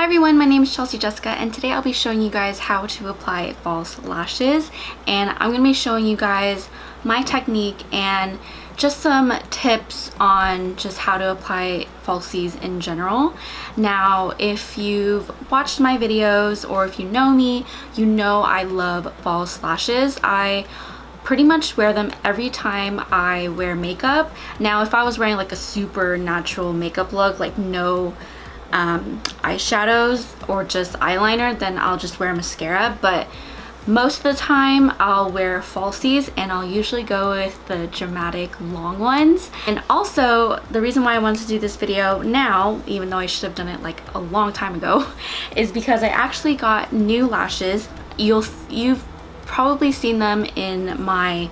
everyone, my name is Chelsie Jessika and today I'll be showing you guys how to apply false lashes, and I'm going to be showing you guys my technique and just some tips on just how to apply falsies in general. Now, if you've watched my videos or if you know me, you know I love false lashes. I pretty much wear them every time I wear makeup. Now, if I was wearing like a super natural makeup look, like no eyeshadows or just eyeliner, then I'll just wear mascara, but most of the time I'll wear falsies and I'll usually go with the dramatic long ones. And also the reason why I wanted to do this video now, even though I should have done it like a long time ago, is because I actually got new lashes. You've probably seen them in my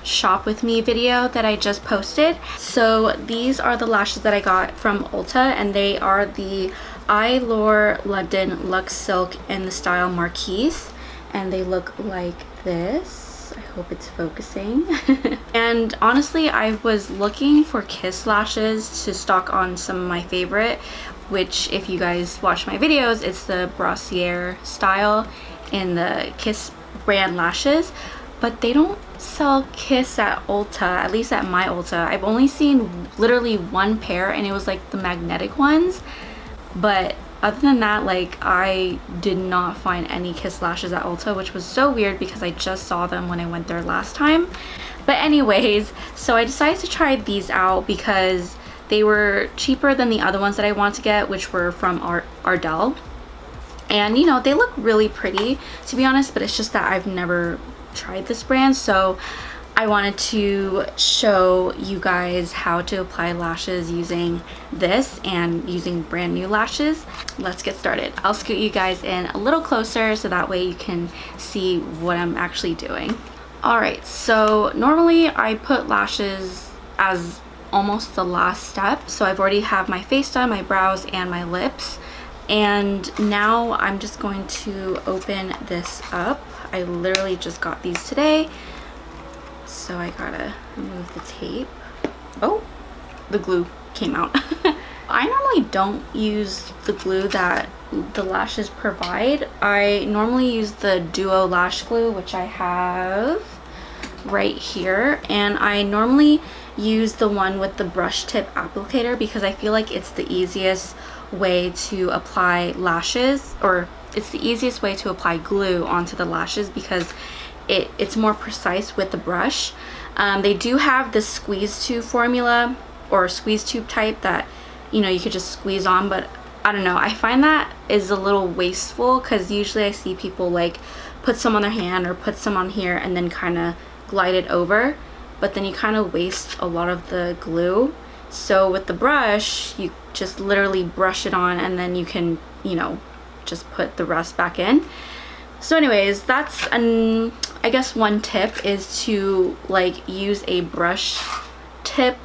shop with me video that I just posted. So these are the lashes that I got from Ulta, and they are the Eyeliner London Luxe Silk in the style Marquise, and they look like this. I hope it's focusing. And honestly, I was looking for kiss lashes to stock on some of my favorite, which if you guys watch my videos, it's the Brassiere style in the Kiss brand lashes, but they don't sell Kiss at Ulta, at least at my Ulta. I've only seen literally one pair and it was like the magnetic ones, but other than that, like, I did not find any Kiss lashes at Ulta, which was so weird because I just saw them when I went there last time. But anyways, so I decided to try these out because they were cheaper than the other ones that I wanted to get, which were from Ardell. And you know, they look really pretty, to be honest, but it's just that I've never tried this brand, so I wanted to show you guys how to apply lashes using this and using brand new lashes. Let's get started. I'll scoot you guys in a little closer so that way you can see what I'm actually doing. Alright, so normally I put lashes as almost the last step. So I've already have my face done, my brows, and my lips. And now I'm just going to open this up. I literally just got these today, so I gotta remove the tape. Oh, the glue came out. I normally don't use the glue that the lashes provide. I normally use the Duo lash glue, which I have right here, and I normally use the one with the brush tip applicator because I feel like it's the easiest way to apply lashes, or it's the easiest way to apply glue onto the lashes because it's more precise with the brush. They do have the squeeze tube formula or squeeze tube type that, you know, you could just squeeze on, but I don't know, I find that is a little wasteful because usually I see people like put some on their hand or put some on here and then kind of glide it over, but then you kind of waste a lot of the glue. So with the brush, you just literally brush it on and then you can, you know, just put the rest back in. So anyways, that's I guess one tip is to like use a brush tip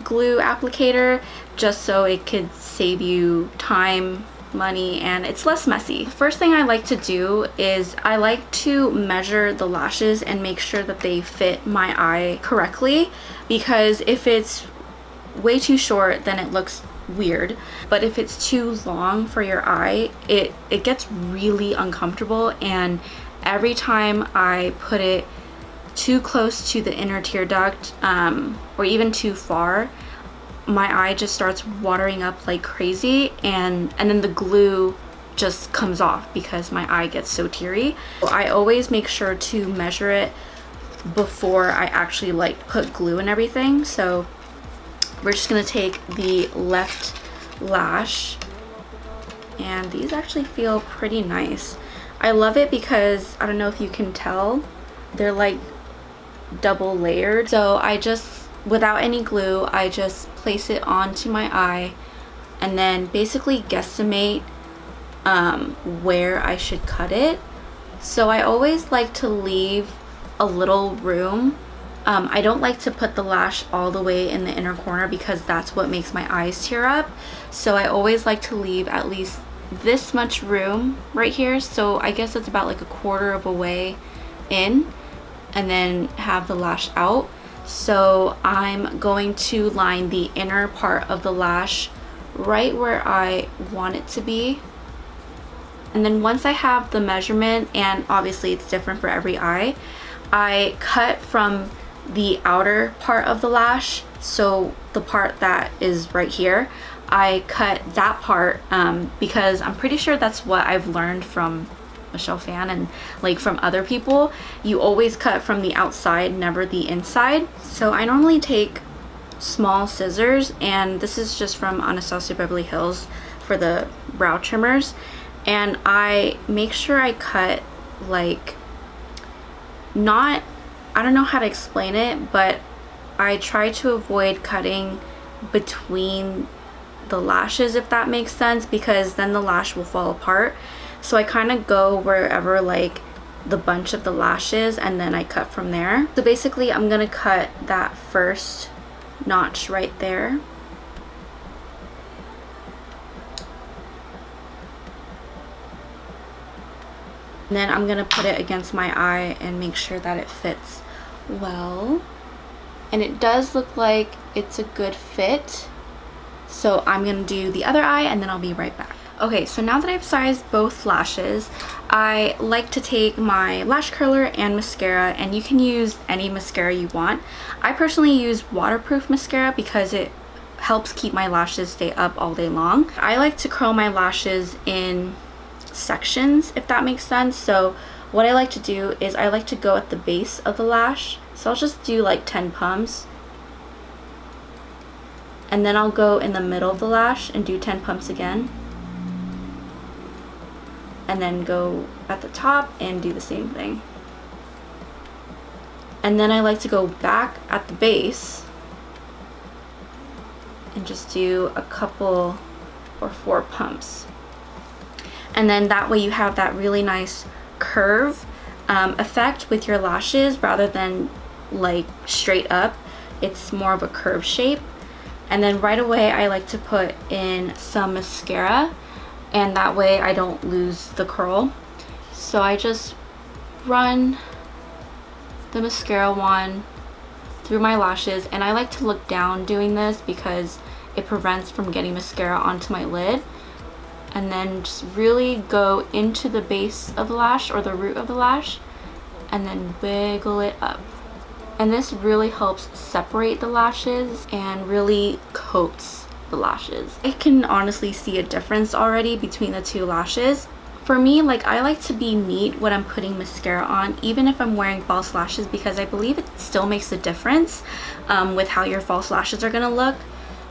glue applicator just so it could save you time, money, and it's less messy. First thing I like to do is I like to measure the lashes and make sure that they fit my eye correctly, because if it's way too short then it looks weird, but if it's too long for your eye, it gets really uncomfortable, and every time I put it too close to the inner tear duct or even too far, my eye just starts watering up like crazy, and then the glue just comes off because my eye gets so teary. So I always make sure to measure it before I actually like put glue and everything. So we're just gonna take the left lash, and these actually feel pretty nice. I love it because I don't know if you can tell, they're like double layered. So I just, without any glue, I just place it onto my eye and then basically guesstimate where I should cut it. So I always like to leave a little room. I don't like to put the lash all the way in the inner corner because that's what makes my eyes tear up. So I always like to leave at least this much room right here. So I guess it's about like a quarter of a way in, and then have the lash out. So I'm going to line the inner part of the lash right where I want it to be. And then once I have the measurement, and obviously it's different for every eye, I cut from the outer part of the lash, so the part that is right here, I cut that part because I'm pretty sure that's what I've learned from Michelle Phan and like from other people. You always cut from the outside, never the inside. So I normally take small scissors, and this is just from Anastasia Beverly Hills for the brow trimmers, and I make sure I cut like not, I don't know how to explain it, but I try to avoid cutting between the lashes, if that makes sense, because then the lash will fall apart. So I kind of go wherever like the bunch of the lash is, and then I cut from there. So basically I'm gonna cut that first notch right there. And then I'm gonna put it against my eye and make sure that it fits well. And it does look like it's a good fit. So I'm gonna do the other eye and then I'll be right back. Okay, so now that I've sized both lashes, I like to take my lash curler and mascara, and you can use any mascara you want. I personally use waterproof mascara because it helps keep my lashes stay up all day long. I like to curl my lashes in sections, if that makes sense. So what I like to do is I like to go at the base of the lash. So I'll just do like 10 pumps. And then I'll go in the middle of the lash and do 10 pumps again. And then go at the top and do the same thing. And then I like to go back at the base and just do a couple or 4 pumps. And then that way you have that really nice curve effect with your lashes rather than like straight up. It's more of a curve shape. And then right away I like to put in some mascara, and that way I don't lose the curl. So I just run the mascara wand through my lashes, and I like to look down doing this because it prevents from getting mascara onto my lid. And then just really go into the base of the lash or the root of the lash and then wiggle it up. And this really helps separate the lashes and really coats the lashes. I can honestly see a difference already between the two lashes. For me, like, I like to be neat when I'm putting mascara on, even if I'm wearing false lashes, because I believe it still makes a difference with how your false lashes are gonna look.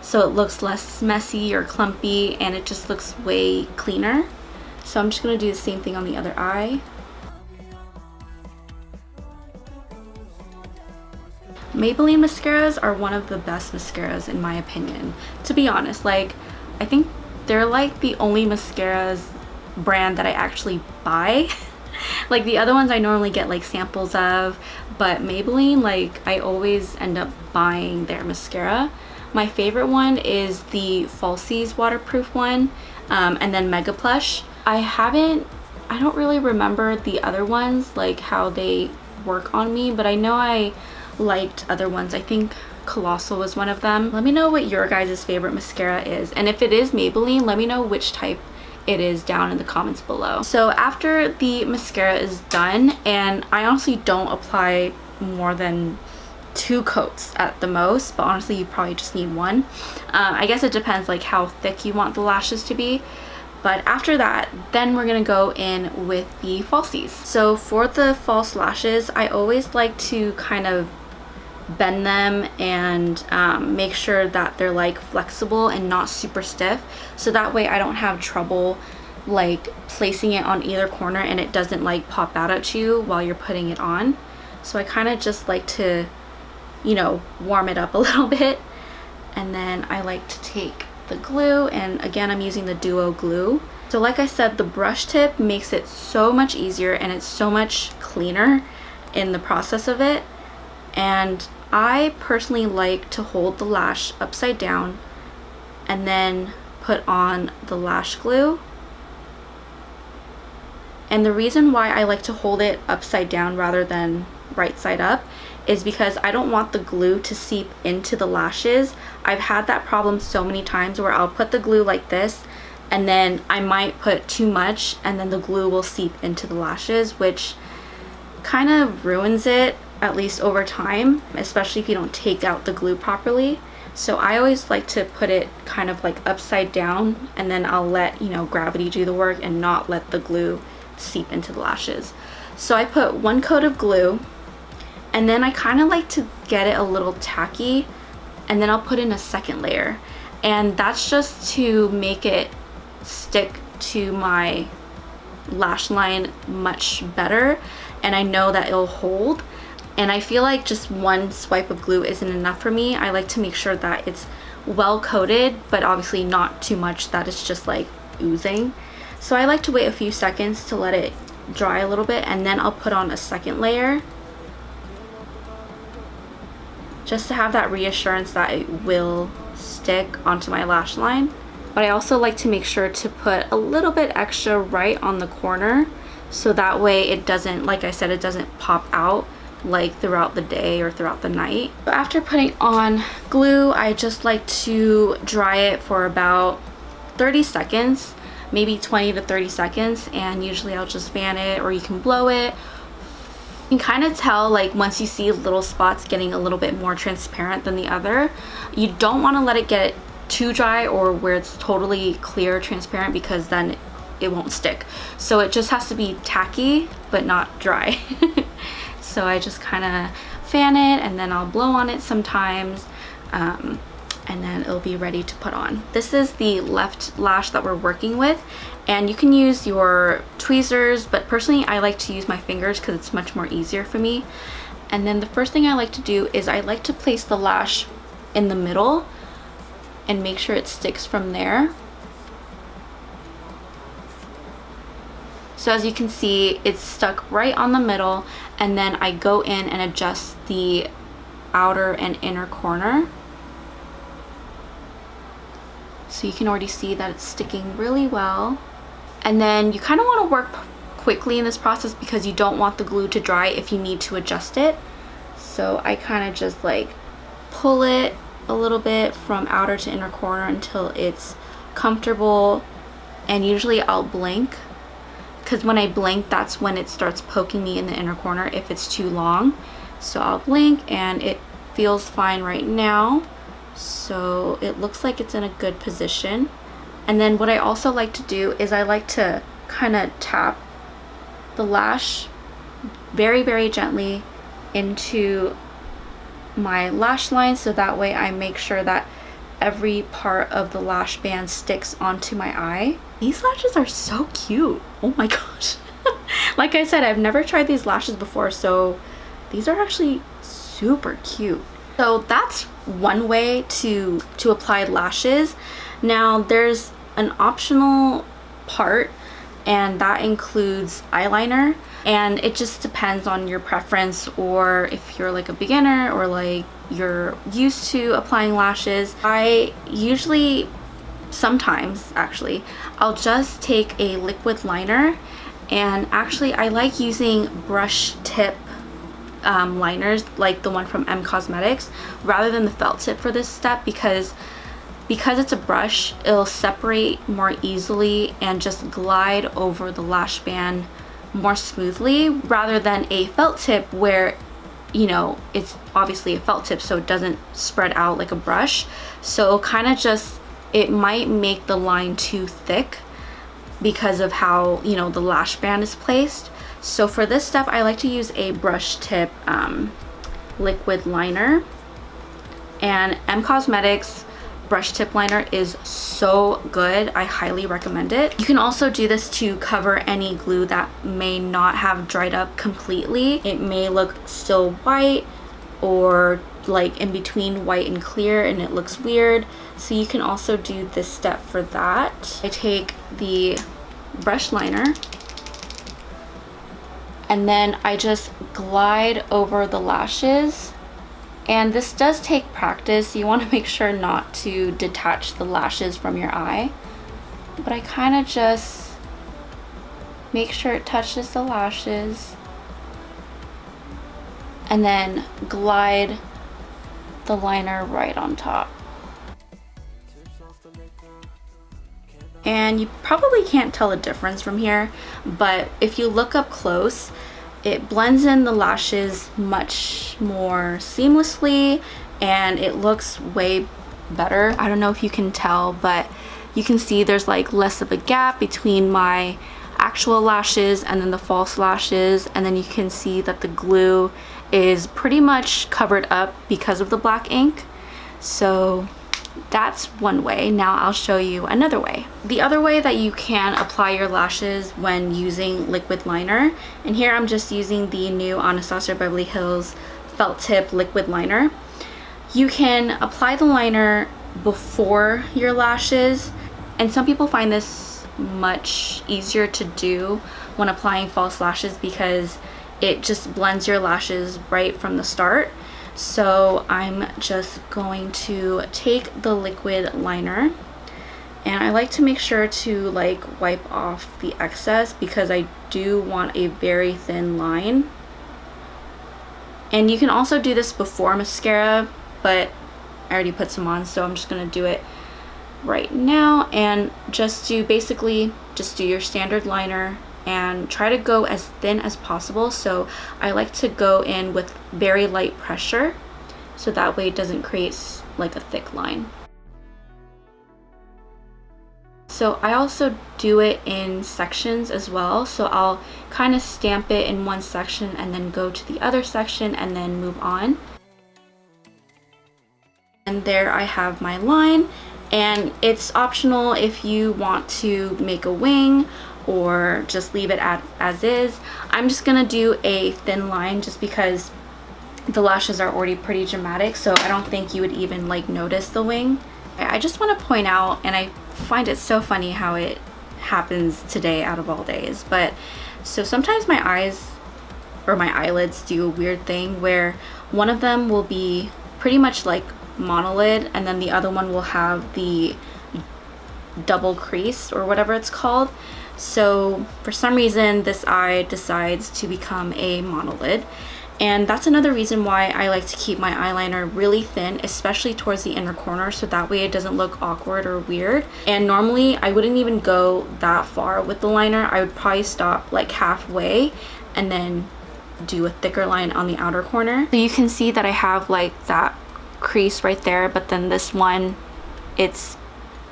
So it looks less messy or clumpy, and it just looks way cleaner. So I'm just gonna do the same thing on the other eye. Maybelline mascaras are one of the best mascaras in my opinion, to be honest. Like, I think they're like the only mascaras brand that I actually buy. Like, the other ones I normally get like samples of, but Maybelline, like, I always end up buying their mascara. My favorite one is the Falsies waterproof one, and then Mega Plush. I don't really remember the other ones, like how they work on me, but I know I liked other ones. I think Colossal was one of them. Let me know what your guys' favorite mascara is, and if it is Maybelline, let me know which type it is down in the comments below. So after the mascara is done, and I honestly don't apply more than 2 coats at the most, but honestly you probably just need 1. I guess it depends like how thick you want the lashes to be. But after that, then we're gonna go in with the falsies. So for the false lashes, I always like to kind of bend them and make sure that they're like flexible and not super stiff, so that way I don't have trouble like placing it on either corner and it doesn't like pop out at you while you're putting it on. So I kind of just like to, you know, warm it up a little bit. And then I like to take the glue, and again I'm using the Duo glue. So like I said, the brush tip makes it so much easier and it's so much cleaner in the process of it. And I personally like to hold the lash upside down and then put on the lash glue. And the reason why I like to hold it upside down rather than right side up is because I don't want the glue to seep into the lashes. I've had that problem so many times where I'll put the glue like this, and then I might put too much and then the glue will seep into the lashes, which kind of ruins it, at least over time, especially if you don't take out the glue properly. So I always like to put it kind of like upside down, and then I'll let, you know, gravity do the work and not let the glue seep into the lashes. So I put 1 coat of glue, and then I kind of like to get it a little tacky, and then I'll put in a second layer. And that's just to make it stick to my lash line much better, and I know that it'll hold. And I feel like just 1 swipe of glue isn't enough for me. I like to make sure that it's well coated, but obviously not too much that it's just like oozing. So I like to wait a few seconds to let it dry a little bit, and then I'll put on a second layer just to have that reassurance that it will stick onto my lash line. But I also like to make sure to put a little bit extra right on the corner, so that way it doesn't, like I said, it doesn't pop out like throughout the day or throughout the night. So after putting on glue, I just like to dry it for about 30 seconds, maybe 20 to 30 seconds, and usually I'll just fan it, or you can blow it. You can kind of tell, like, once you see little spots getting a little bit more transparent than the other. You don't want to let it get too dry or where it's totally clear transparent, because then it won't stick. So it just has to be tacky but not dry. So I just kind of fan it, and then I'll blow on it sometimes, and then it'll be ready to put on. This is the left lash that we're working with, and you can use your tweezers, but personally I like to use my fingers because it's much more easier for me. And then the first thing I like to do is I like to place the lash in the middle and make sure it sticks from there. So as you can see, it's stuck right on the middle, and then I go in and adjust the outer and inner corner. So you can already see that it's sticking really well. And then you kind of want to work quickly in this process because you don't want the glue to dry if you need to adjust it. So I kind of just like pull it a little bit from outer to inner corner until it's comfortable, and usually I'll blink, because when I blink, that's when it starts poking me in the inner corner if it's too long. So I'll blink, and it feels fine right now. So it looks like it's in a good position. And then what I also like to do is I like to kind of tap the lash very, very gently into my lash line, so that way I make sure that every part of the lash band sticks onto my eye. These lashes are so cute. Oh my gosh. Like I said, I've never tried these lashes before, so these are actually super cute. So that's one way to apply lashes. Now there's an optional part, and that includes eyeliner, and it just depends on your preference, or if you're like a beginner or like you're used to applying lashes. I usually, sometimes actually, I'll just take a liquid liner, and actually I like using brush tip liners like the one from Cosmetics rather than the felt tip for this step, because it's a brush, it'll separate more easily and just glide over the lash band more smoothly, rather than a felt tip where, you know, it's obviously a felt tip, so it doesn't spread out like a brush. So kind of just, it might make the line too thick because of how, you know, the lash band is placed. So for this step, I like to use a brush tip liquid liner, and Cosmetics brush tip liner is so good. I highly recommend it. You can also do this to cover any glue that may not have dried up completely. It may look still white or like in between white and clear, and it looks weird. So you can also do this step for that. I take the brush liner, and then I just glide over the lashes. And this does take practice. You want to make sure not to detach the lashes from your eye. But I kind of just make sure it touches the lashes, and then glide the liner right on top. And you probably can't tell a difference from here, but if you look up close, it blends in the lashes much more seamlessly and it looks way better. I don't know if you can tell, but you can see there's like less of a gap between my actual lashes and then the false lashes, and then you can see that the glue is pretty much covered up because of the black ink. So that's one way. Now I'll show you another way. The other way that you can apply your lashes when using liquid liner, and here I'm just using the new Anastasia Beverly Hills felt tip liquid liner. You can apply the liner before your lashes, and some people find this much easier to do when applying false lashes because it just blends your lashes right from the start. So I'm just going to take the liquid liner, and I like to make sure to like wipe off the excess because I do want a very thin line. And you can also do this before mascara, but I already put some on, so I'm just gonna do it right now. And just do basically just do your standard liner and try to go as thin as possible. So I like to go in with very light pressure so that way it doesn't create like a thick line. So I also do it in sections as well. So I'll kind of stamp it in one section and then go to the other section and then move on. And there I have my line, and it's optional if you want to make a wing or just leave it as is. I'm just gonna do a thin line just because the lashes are already pretty dramatic, so I don't think you would even like notice the wing. I just want to point out, and I find it so funny how it happens today out of all days, but so sometimes my eyes or my eyelids do a weird thing where one of them will be pretty much like monolid and then the other one will have the double crease or whatever it's called. So for some reason this eye decides to become a monolid, and that's another reason why I like to keep my eyeliner really thin, especially towards the inner corner, so that way it doesn't look awkward or weird. And normally I wouldn't even go that far with the liner. I would probably stop like halfway and then do a thicker line on the outer corner. So you can see that I have like that crease right there, but then this one, it's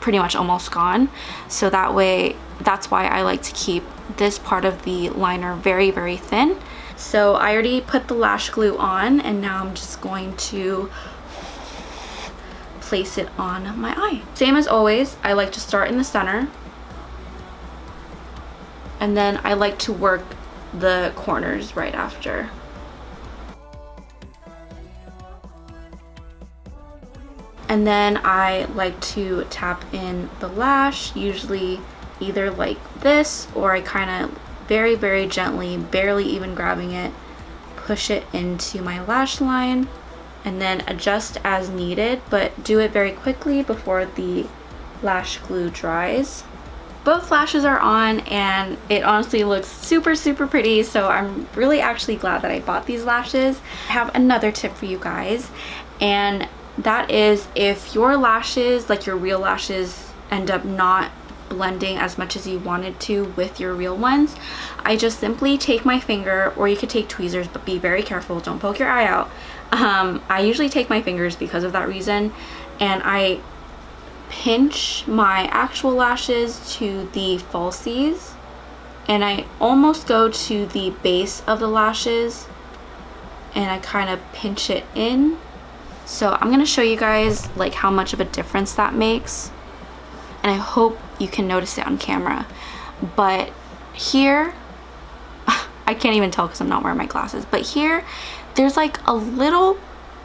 pretty much almost gone. So that way, that's why I like to keep this part of the liner very, very thin. So I already put the lash glue on, and now I'm just going to place it on my eye. Same as always, I like to start in the center, and then I like to work the corners right after. And then I like to tap in the lash, usually either like this, or I kind of very, very gently, barely even grabbing it, push it into my lash line, and then adjust as needed, but do it very quickly before the lash glue dries. Both lashes are on, and it honestly looks super, super pretty, so I'm really actually glad that I bought these lashes. I have another tip for you guys, and that is if your lashes, like your real lashes, end up not blending as much as you wanted to with your real ones, I just simply take my finger, or you could take tweezers, but be very careful, don't poke your eye out. I usually take my fingers because of that reason, and I pinch my actual lashes to the falsies, and I almost go to the base of the lashes, and I kind of pinch it in. So I'm gonna show you guys like how much of a difference that makes, and I hope you can notice it on camera. But here, I can't even tell because I'm not wearing my glasses, but here there's like a little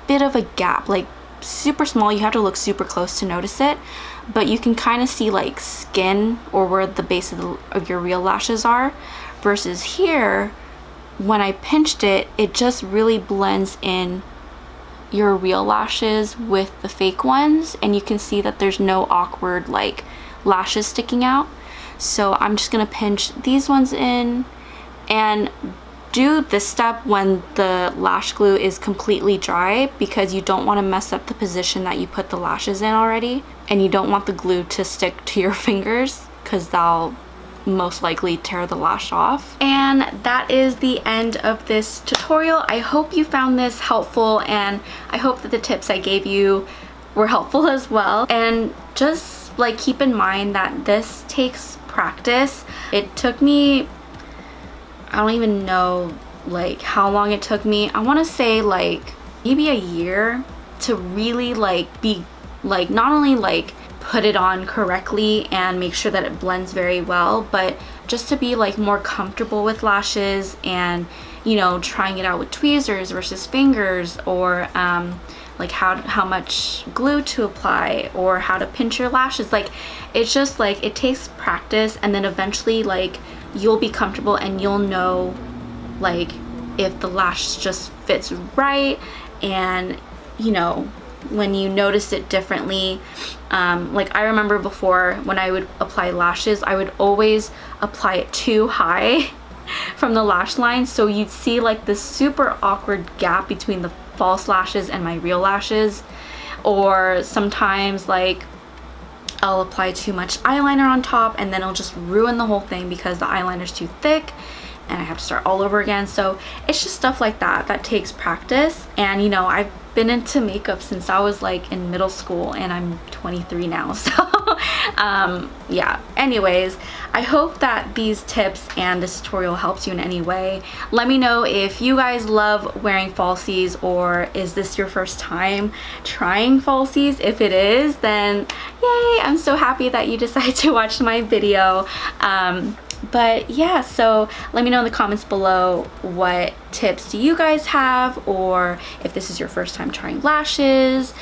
bit of a gap, like super small. You have to look super close to notice it, but you can kind of see like skin or where the base of your real lashes are, versus here when I pinched it, it just really blends in your real lashes with the fake ones, and you can see that there's no awkward like lashes sticking out. So I'm just gonna pinch these ones in, and do this step when the lash glue is completely dry, because you don't want to mess up the position that you put the lashes in already, and you don't want the glue to stick to your fingers, because that'll most likely tear the lash off. And that is the end of this tutorial. I hope you found this helpful, and I hope that the tips I gave you were helpful as well. And just like keep in mind that this takes practice. It took me, I don't even know like how long it took me. I want to say like maybe a year to really like be like, not only like put it on correctly and make sure that it blends very well, but just to be like more comfortable with lashes, and you know, trying it out with tweezers versus fingers, or like how much glue to apply, or how to pinch your lashes. Like it's just like it takes practice, and then eventually like you'll be comfortable and you'll know like if the lash just fits right, and you know, when you notice it differently. Like I remember before when I would apply lashes, I would always apply it too high from the lash line, so you'd see like this super awkward gap between the false lashes and my real lashes. Or sometimes like I'll apply too much eyeliner on top, and then it'll just ruin the whole thing because the eyeliner's too thick and I have to start all over again. So it's just stuff like that that takes practice. And you know, I've been into makeup since I was like in middle school, and I'm 23 now, so yeah. Anyways, I hope that these tips and this tutorial helps you in any way. Let me know if you guys love wearing falsies, or is this your first time trying falsies? If it is, then yay, I'm so happy that you decided to watch my video. But yeah, so let me know in the comments below what tips do you guys have, or if this is your first time trying lashes,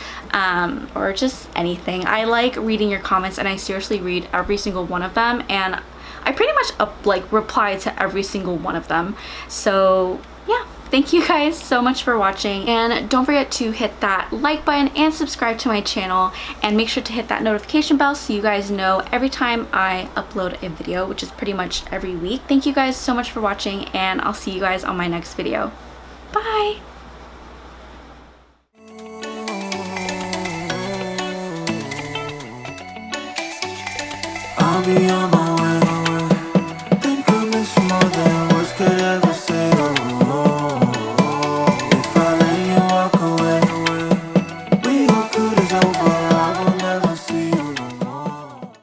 or just anything. I like reading your comments, and I seriously read every single one of them, and I pretty much like reply to every single one of them. So yeah, thank you guys so much for watching, and don't forget to hit that like button and subscribe to my channel, and make sure to hit that notification bell so you guys know every time I upload a video, which is pretty much every week. Thank you guys so much for watching, and I'll see you guys on my next video. Bye!